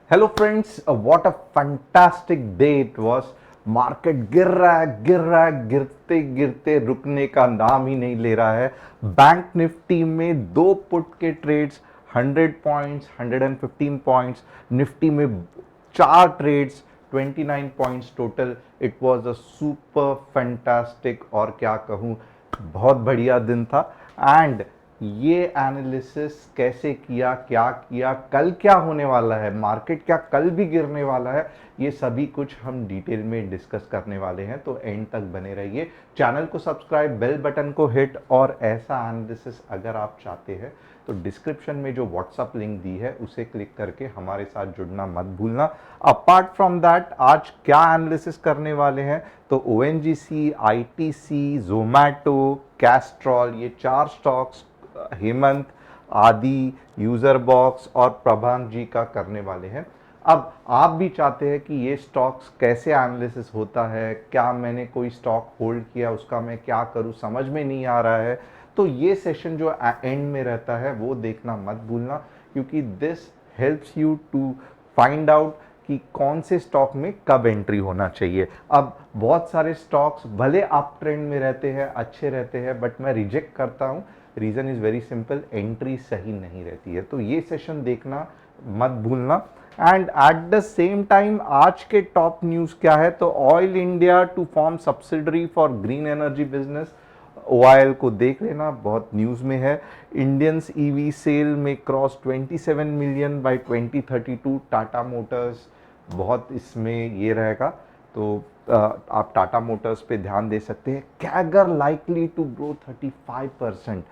Hello friends, what a fantastic day it was. Market गिर रहा है, गिरते गिरते रुकने का नाम ही नहीं ले रहा है। बैंक निफ्टी में दो पुट के ट्रेड्स, 100 पॉइंट्स, 115 पॉइंट्स। निफ्टी में चार trades, 29 points total. It was a super fantastic, और क्या कहूँ, बहुत बढ़िया दिन था। एंड ये एनालिसिस कैसे किया, क्या किया, कल क्या होने वाला है, मार्केट क्या कल भी गिरने वाला है, ये सभी कुछ हम डिटेल में डिस्कस करने वाले हैं। तो एंड तक बने रहिए, चैनल को सब्सक्राइब, बेल बटन को हिट। और ऐसा एनालिसिस अगर आप चाहते हैं तो डिस्क्रिप्शन में जो व्हाट्सअप लिंक दी है उसे क्लिक करके हमारे साथ जुड़ना मत भूलना। अपार्ट फ्रॉम दैट, आज क्या एनालिसिस करने वाले हैं, तो ओएनजीसी, आईटीसी, जोमैटो, कैस्ट्रॉल, ये चार स्टॉक्स, हेमंत, आदि, यूजर बॉक्स और प्रभांग जी का करने वाले हैं। अब आप भी चाहते हैं कि ये स्टॉक्स कैसे एनालिसिस होता है, क्या मैंने कोई स्टॉक होल्ड किया, उसका मैं क्या करूं, समझ में नहीं आ रहा है, तो ये सेशन जो एंड में रहता है वो देखना मत भूलना, क्योंकि this helps you to find out कि कौन से स्टॉक में कब एंट्री होना चाहिए। अब बहुत सारे स्टॉक्स भले अप ट्रेंड में रहते हैं, अच्छे रहते हैं, बट मैं रिजेक्ट करता हूं। Reason is very simple, entry सही नहीं रहती है। तो ये सेशन देखना मत भूलना। And at the same time आज के टॉप न्यूज़ क्या है, तो Oil India to form subsidiary for green energy business, OIL को देख लेना, बहुत न्यूज़ में है। इंडियंस ईवी सेल में cross 27 million by 2032, Tata Motors बहुत इसमें ये रहेगा। तो आप टाटा मोटर्स पे ध्यान दे सकते हैं। कैगर लाइकली टू ग्रो 35%,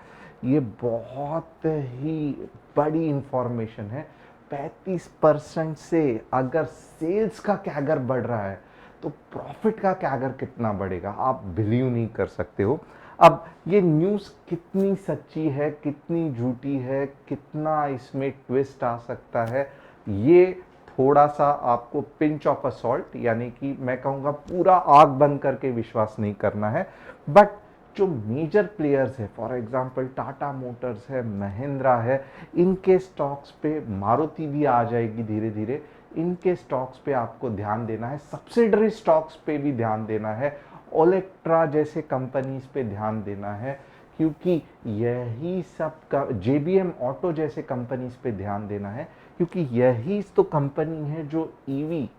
ये बहुत ही बड़ी इंफॉर्मेशन है। 35% से अगर सेल्स का कैगर बढ़ रहा है तो प्रॉफिट का कैगर कितना बढ़ेगा, आप बिलीव नहीं कर सकते हो। अब ये न्यूज़ कितनी सच्ची है, कितनी झूठी है, कितना इसमें ट्विस्ट आ सकता है, ये थोड़ा सा आपको पिंच ऑफ अ सॉल्ट, यानी कि मैं कहूँगा पूरा आग बंद करके विश्वास नहीं करना है। बट जो मेजर प्लेयर्स है, फॉर एग्जांपल टाटा मोटर्स है, महिंद्रा है, इनके स्टॉक्स पे, मारुति भी आ जाएगी धीरे धीरे, इनके स्टॉक्स पे आपको ध्यान देना है। सब्सिडरी स्टॉक्स पे भी ध्यान देना है। ओलेक्ट्रा जैसे कंपनीज पे ध्यान देना है, क्योंकि यही सब का, जेबीएम ऑटो जैसे कंपनीज पे ध्यान देना है, क्योंकि यही तो कंपनी है जो ईवी,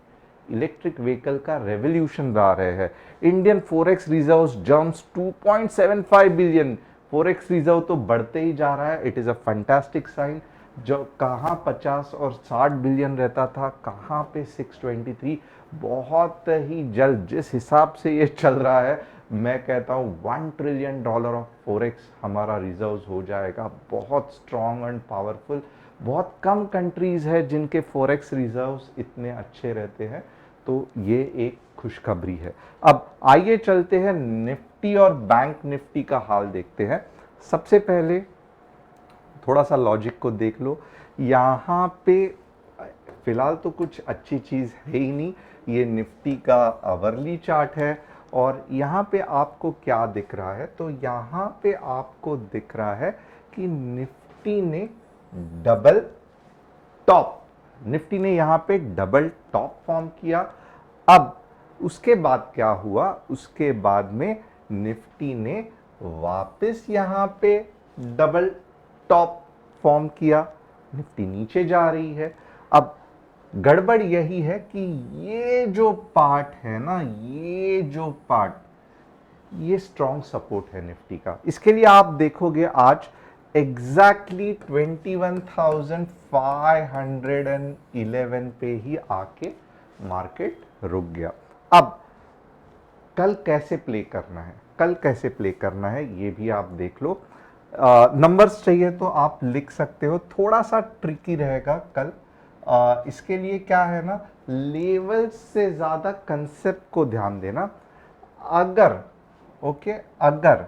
इलेक्ट्रिक व्हीकल का रेवोल्यूशन ला रहे हैं। Indian forex reserves jumps 2.75 billion. Forex reserve तो बढ़ते ही जा रहा है, it is a fantastic sign. जो कहाँ 50 और 60 बिलियन रहता था, कहाँ पे 623। बहुत ही जल्द जिस हिसाब से ये चल रहा है, मैं कहता हूँ $1 ट्रिलियन ऑफ फॉरेक्स हमारा रिजर्व्स हो जाएगा। बहुत स्ट्रॉन्ग एंड पावरफुल। बहुत कम कंट्रीज़ है जिनके फॉरेक्स रिजर्व्स इतने अच्छे रहते हैं। तो ये एक खुशखबरी है। अब आइए चलते हैं निफ्टी और बैंक निफ्टी का हाल देखते हैं। सबसे पहले थोड़ा सा लॉजिक को देख लो। यहाँ पे फिलहाल तो कुछ अच्छी चीज़ है ही नहीं। ये निफ्टी का आवरली चार्ट है, और यहाँ पे आपको क्या दिख रहा है, तो यहाँ पे आपको दिख रहा है कि निफ्टी ने डबल टॉप, निफ्टी ने यहाँ पे डबल टॉप फॉर्म किया। अब उसके बाद क्या हुआ, उसके बाद में निफ्टी ने वापस यहाँ पे डबल टॉप फॉर्म किया, निफ्टी नीचे जा रही है। अब गड़बड़ यही है कि ये जो पार्ट है ना, ये जो पार्ट, ये स्ट्रॉन्ग सपोर्ट है निफ्टी का। इसके लिए आप देखोगे आज एग्जैक्टली 21,511 पे ही आके मार्केट रुक गया। अब कल कैसे प्ले करना है, कल कैसे प्ले करना है ये भी आप देख लो। नंबर्स चाहिए तो आप लिख सकते हो, थोड़ा सा ट्रिकी रहेगा कल। इसके लिए क्या है ना, लेवल से ज़्यादा कंसेप्ट को ध्यान देना। अगर ओके, अगर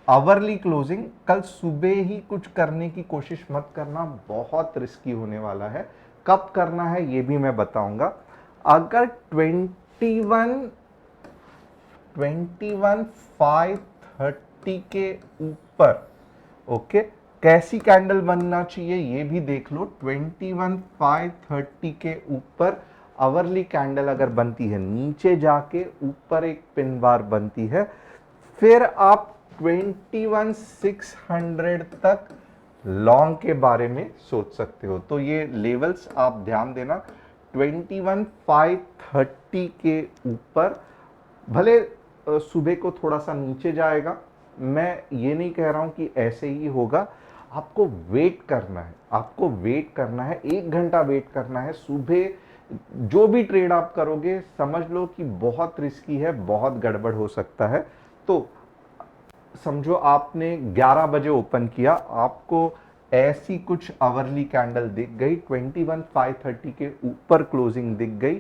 आवरली क्लोजिंग कल सुबह ही कुछ करने की कोशिश मत करना, बहुत रिस्की होने वाला है। कब करना है ये भी मैं बताऊंगा। अगर 21,530 के ऊपर, ओके, कैसी कैंडल बनना चाहिए ये भी देख लो। 21,530 के ऊपर आवरली कैंडल अगर बनती है, नीचे जाके ऊपर एक पिन बार बनती है, फिर आप 21,600 तक लॉन्ग के बारे में सोच सकते हो। तो ये लेवल्स आप ध्यान देना, 21,530 के ऊपर भले सुबह को थोड़ा सा नीचे जाएगा, मैं ये नहीं कह रहा हूं कि ऐसे ही होगा, आपको वेट करना है, आपको वेट करना है, 1 घंटा वेट करना है। सुबह जो भी ट्रेड आप करोगे समझ लो कि बहुत रिस्की है, बहुत गड़बड़ हो सकता है। तो समझो आपने 11 बजे ओपन किया, आपको ऐसी कुछ आवरली कैंडल दिख गई, 21,530 के ऊपर क्लोजिंग दिख गई,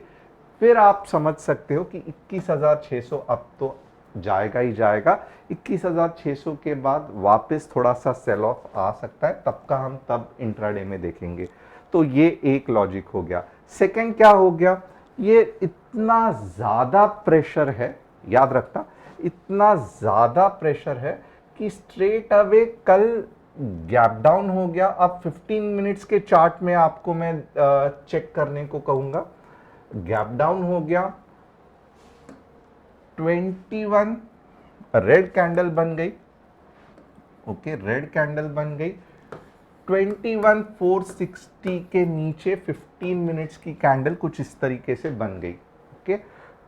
फिर आप समझ सकते हो कि 21,600 अब तो जाएगा ही जाएगा। 21,600 के बाद वापस थोड़ा सा सेल ऑफ आ सकता है, तब का हम तब इंट्राडे में देखेंगे। तो ये एक लॉजिक हो गया। सेकंड क्या हो गया, ये इतना ज्यादा प्रेशर है, याद रखना, इतना ज्यादा प्रेशर है कि स्ट्रेट अवे कल गैप डाउन हो गया। अब 15 मिनट्स के चार्ट में आपको मैं चेक करने को कहूंगा, गैप डाउन हो गया, 21 रेड कैंडल बन गई, ओके, रेड कैंडल बन गई। 21,460 के नीचे 15 मिनट्स की कैंडल कुछ इस तरीके से बन गई, ओके।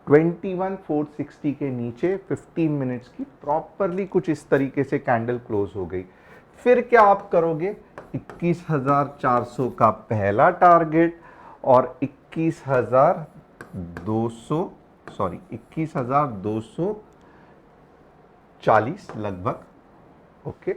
21,460 के नीचे 15 मिनट्स की प्रॉपरली कुछ इस तरीके से कैंडल क्लोज हो गई। फिर क्या आप करोगे, 21,400 का पहला टारगेट और 21,240 लगभग, ओके,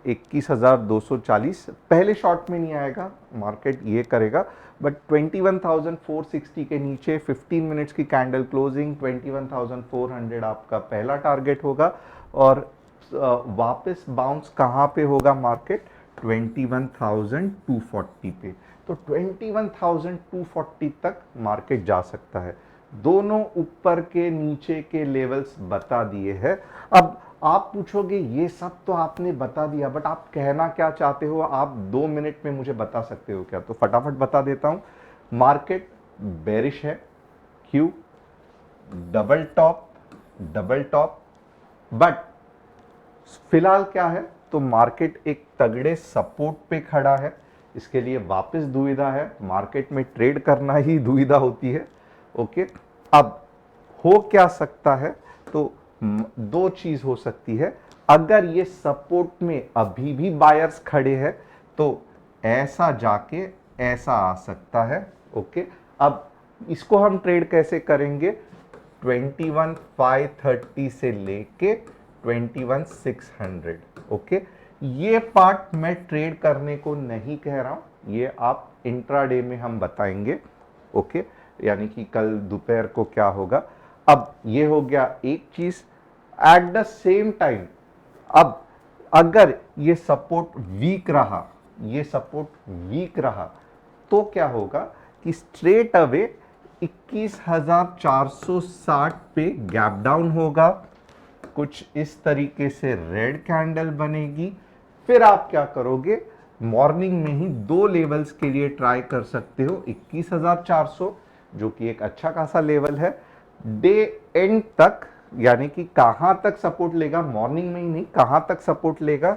21,240 पहले शॉट में नहीं आएगा, मार्केट ये करेगा, बट 21,460 के नीचे 15 मिनट्स की कैंडल क्लोजिंग, 21,400 आपका पहला टारगेट होगा। और वापस बाउंस कहाँ पे होगा मार्केट, 21,240 पे। तो 21,240 तक मार्केट जा सकता है। दोनों ऊपर के नीचे के लेवल्स बता दिए हैं। अब आप पूछोगे ये सब तो आपने बता दिया, बट आप कहना क्या चाहते हो, आप 2 मिनट में मुझे बता सकते हो क्या? तो फटाफट बता देता हूं। मार्केट बेरिश है, क्यों? डबल टॉप, बट फिलहाल क्या है, तो मार्केट एक तगड़े सपोर्ट पे खड़ा है। इसके लिए वापस दुविधा है, मार्केट में ट्रेड करना ही दुविधा होती है, ओके। अब हो क्या सकता है, तो दो चीज हो सकती है। अगर ये सपोर्ट में अभी भी बायर्स खड़े हैं तो ऐसा जाके ऐसा आ सकता है, ओके। अब इसको हम ट्रेड कैसे करेंगे, 21,530 से लेके 21,600, ओके। ये पार्ट मैं ट्रेड करने को नहीं कह रहा हूं, ये आप इंट्राडे में हम बताएंगे, ओके, यानी कि कल दोपहर को क्या होगा। अब ये हो गया एक चीज। एट द सेम टाइम अब अगर ये सपोर्ट वीक रहा, ये सपोर्ट वीक रहा, तो क्या होगा कि स्ट्रेट अवे 21,460 पे गैप डाउन होगा, कुछ इस तरीके से रेड कैंडल बनेगी। फिर आप क्या करोगे, मॉर्निंग में ही दो लेवल्स के लिए ट्राई कर सकते हो, 21,400 जो कि एक अच्छा खासा लेवल है, डे एंड तक, यानी कि कहां तक सपोर्ट लेगा, मॉर्निंग में ही नहीं, कहां तक सपोर्ट लेगा,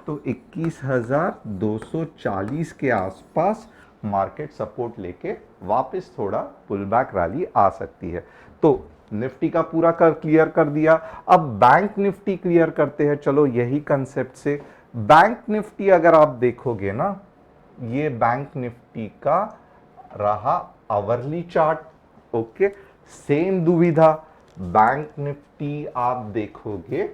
तो 21,240 के आसपास मार्केट सपोर्ट लेके वापस थोड़ा पुल बैक रैली आ सकती है। तो निफ्टी का पूरा क्लियर कर दिया। अब बैंक निफ्टी क्लियर करते हैं, चलो यही कंसेप्ट से। बैंक निफ्टी अगर आप देखोगे ना, ये बैंक निफ्टी का रहा आवरली चार्ट, ओके, सेम दुविधा। बैंक निफ्टी आप देखोगे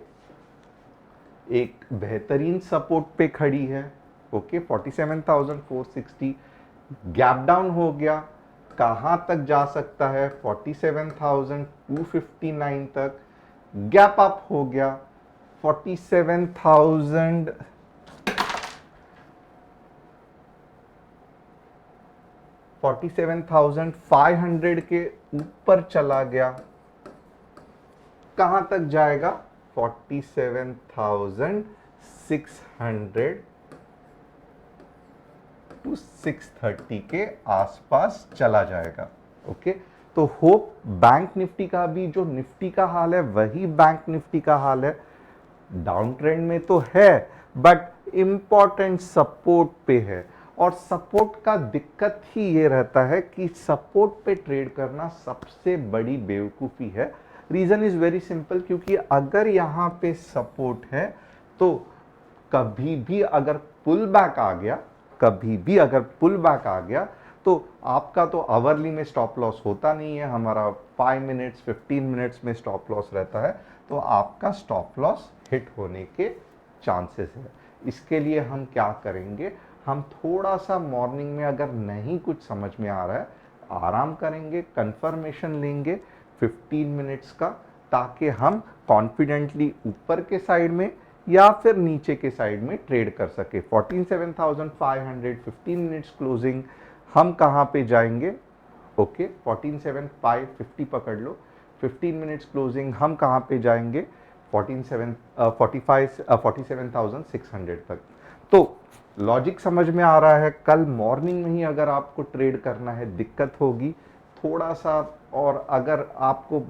एक बेहतरीन सपोर्ट पे खड़ी है, ओके, 47,460, गैप डाउन हो गया, कहां तक जा सकता है, 47,259 तक, गैप अप हो गया 47,000, 47,500 के ऊपर चला गया, कहां तक जाएगा, 47,600 टू 630 के आसपास चला जाएगा। ओके, तो होप बैंक निफ्टी का भी जो निफ्टी का हाल है वही बैंक निफ्टी का हाल है। डाउन ट्रेंड में तो है बट इंपॉर्टेंट सपोर्ट पे है, और सपोर्ट का दिक्कत ही ये रहता है कि सपोर्ट पे ट्रेड करना सबसे बड़ी बेवकूफ़ी है। रीज़न इज़ वेरी सिंपल, क्योंकि अगर यहाँ पे सपोर्ट है तो कभी भी अगर पुल बैक आ गया, कभी भी अगर पुल बैक आ गया तो आपका तो आवरली में स्टॉप लॉस होता नहीं है, हमारा 5 मिनट्स 15 मिनट्स में स्टॉप लॉस रहता है, तो आपका स्टॉप लॉस हिट होने के चांसेस है। इसके लिए हम क्या करेंगे, हम थोड़ा सा मॉर्निंग में अगर नहीं कुछ समझ में आ रहा है, आराम करेंगे, कंफर्मेशन लेंगे 15 मिनट्स का, ताकि हम कॉन्फिडेंटली ऊपर के साइड में या फिर नीचे के साइड में ट्रेड कर सके। 14,750 15 मिनट्स क्लोजिंग हम कहाँ पे जाएंगे, ओके 14,750 पकड़ लो, 15 मिनट्स क्लोजिंग हम कहाँ पे जाएंगे 47,600 तक। तो लॉजिक समझ में आ रहा है। कल मॉर्निंग में ही अगर आपको ट्रेड करना है दिक्कत होगी थोड़ा सा, और अगर आपको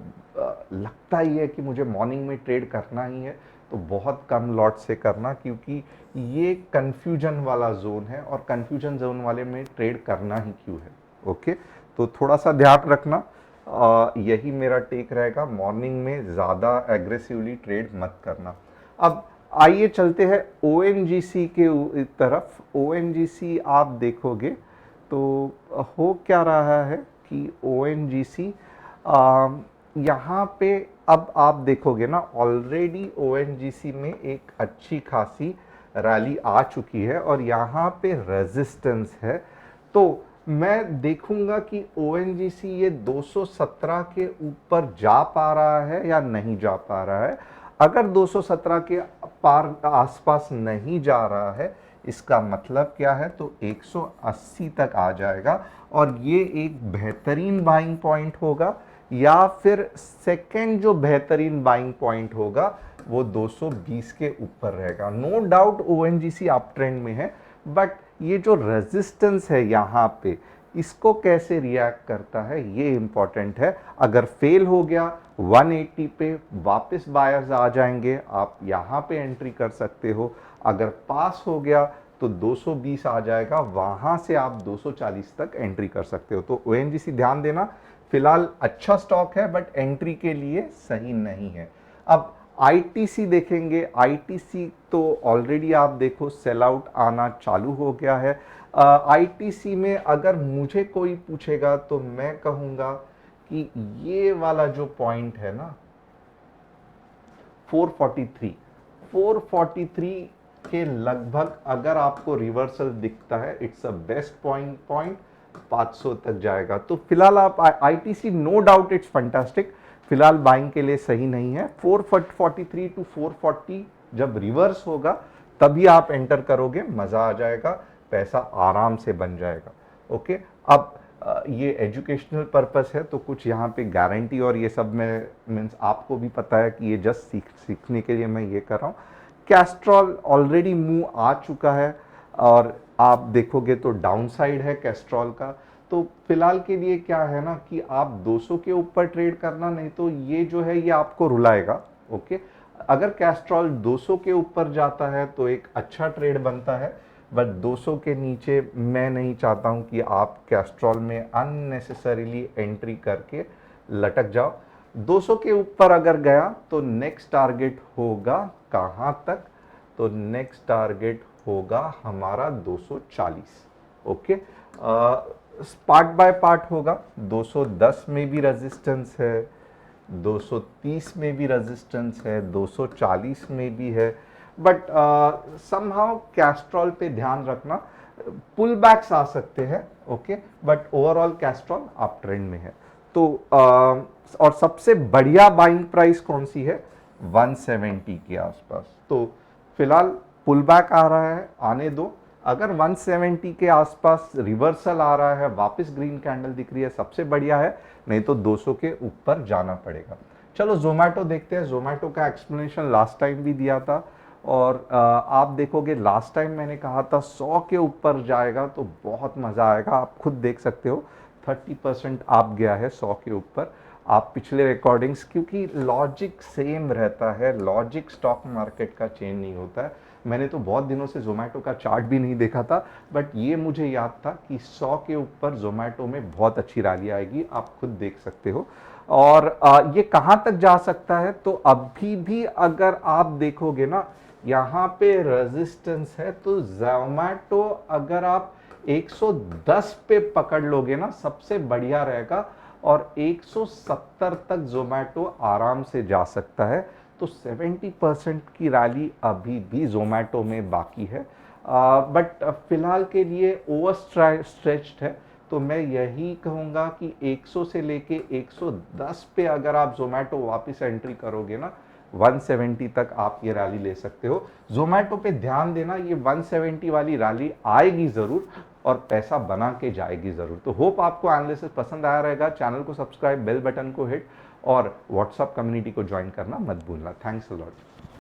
लगता ही है कि मुझे मॉर्निंग में ट्रेड करना ही है तो बहुत कम लॉट से करना, क्योंकि ये कंफ्यूजन वाला जोन है और कंफ्यूजन जोन वाले में ट्रेड करना ही क्यों है। ओके, तो थोड़ा सा ध्यान रखना, यही मेरा टेक रहेगा, मॉर्निंग में ज़्यादा एग्रेसिवली ट्रेड मत करना। अब आइए चलते हैं ONGC के तरफ। ONGC आप देखोगे तो हो क्या रहा है कि ONGC यहाँ पे अब आप देखोगे ना, ऑलरेडी ONGC में एक अच्छी खासी रैली आ चुकी है और यहाँ पे रेजिस्टेंस है। तो मैं देखूंगा कि ONGC ये 217 के ऊपर जा पा रहा है या नहीं जा पा रहा है। अगर 217 के पार आसपास नहीं जा रहा है, इसका मतलब क्या है, तो 180 तक आ जाएगा और ये एक बेहतरीन बाइंग पॉइंट होगा, या फिर सेकंड जो बेहतरीन बाइंग पॉइंट होगा वो 220 के ऊपर रहेगा। No doubt ONGC up trend में है, बट ये जो रेजिस्टेंस है यहाँ पे, इसको कैसे रिएक्ट करता है ये इंपॉर्टेंट है। अगर फेल हो गया 180 पे वापस बायर्स आ जाएंगे, आप यहाँ पे एंट्री कर सकते हो। अगर पास हो गया तो 220 आ जाएगा, वहाँ से आप 240 तक एंट्री कर सकते हो। तो ONGC ध्यान देना, फिलहाल अच्छा स्टॉक है बट एंट्री के लिए सही नहीं है। अब ITC देखेंगे। ITC तो ऑलरेडी आप देखो सेल आउट आना चालू हो गया है। ITC में अगर मुझे कोई पूछेगा तो मैं कहूँगा कि ये वाला जो पॉइंट है ना 443 के लगभग अगर आपको रिवर्सल दिखता है, इट्स अ बेस्ट पॉइंट 500 तक जाएगा। तो फिलहाल आप ITC no doubt it's fantastic, फिलहाल बाइंग के लिए सही नहीं है। 443 टू 440 जब रिवर्स होगा तभी आप एंटर करोगे, मजा आ जाएगा, पैसा आराम से बन जाएगा। ओके, अब ये एजुकेशनल पर्पस है तो कुछ यहाँ पे गारंटी और ये सब में मीन्स आपको भी पता है कि ये जस्ट सीखने के लिए मैं ये कर रहा हूँ। कैस्ट्रॉल ऑलरेडी मूव आ चुका है और आप देखोगे तो डाउन साइड है कैस्ट्रॉल का। तो फिलहाल के लिए क्या है ना कि आप 200 के ऊपर ट्रेड करना, नहीं तो ये जो है ये आपको रुलाएगा। ओके, अगर कैस्ट्रॉल 200 के ऊपर जाता है तो एक अच्छा ट्रेड बनता है, बट 200 के नीचे मैं नहीं चाहता हूं कि आप कैस्ट्रॉल में अननेसेसरीली एंट्री करके लटक जाओ। 200 के ऊपर अगर गया तो नेक्स्ट टारगेट होगा कहां तक, तो नेक्स्ट टारगेट होगा हमारा 240। ओके, पार्ट बाय पार्ट होगा। 210 में भी रेजिस्टेंस है, 230 में भी रेजिस्टेंस है, 240 में भी है, बट समहाउ कैस्ट्रॉल पे ध्यान रखना, पुल बैक्स आ सकते हैं। Okay, but overall Castrol up trend में है। तो और सबसे बढ़िया बाइंग प्राइस कौन सी है, 170 के आसपास। तो फिलहाल पुल बैक आ रहा है, आने दो। अगर 170 के आसपास रिवर्सल आ रहा है, वापस ग्रीन कैंडल दिख रही है, सबसे बढ़िया है, नहीं तो 200 के ऊपर जाना पड़ेगा। चलो जोमेटो देखते हैं। जोमेटो का एक्सप्लेनेशन लास्ट टाइम भी दिया था, और आप देखोगे लास्ट टाइम मैंने कहा था 100 के ऊपर जाएगा तो बहुत मज़ा आएगा। आप खुद देख सकते हो 30% आप गया है 100 के ऊपर। आप पिछले रिकॉर्डिंग्स, क्योंकि लॉजिक सेम रहता है, लॉजिक स्टॉक मार्केट का चेंज नहीं होता है। मैंने तो बहुत दिनों से जोमेटो का चार्ट भी नहीं देखा था, बट ये मुझे याद था कि 100 के ऊपर जोमेटो में बहुत अच्छी रैली आएगी। आप खुद देख सकते हो। और ये कहाँ तक जा सकता है, तो अभी भी अगर आप देखोगे ना, यहाँ पे रेजिस्टेंस है, तो जोमेटो अगर आप 110 पे पकड़ लोगे ना, सबसे बढ़िया रहेगा। और 170 तक जोमेटो आराम से जा सकता है। तो 70% की रैली अभी भी जोमेटो में बाकी है। बट फिलहाल के लिए ओवर स्ट्रेच्ड है। तो मैं यही कहूँगा कि 100 से लेके 110 पे अगर आप जोमेटो वापस एंट्री करोगे ना, 170 तक आप ये रैली ले सकते हो। जोमेटो पे ध्यान देना, ये 170 वाली रैली आएगी ज़रूर और पैसा बना के जाएगी ज़रूर। तो होप आपको एनालिसिस पसंद आया रहेगा। चैनल को सब्सक्राइब, बेल बटन को हिट और व्हाट्सएप कम्युनिटी को ज्वाइन करना मत भूलना। Thanks a lot.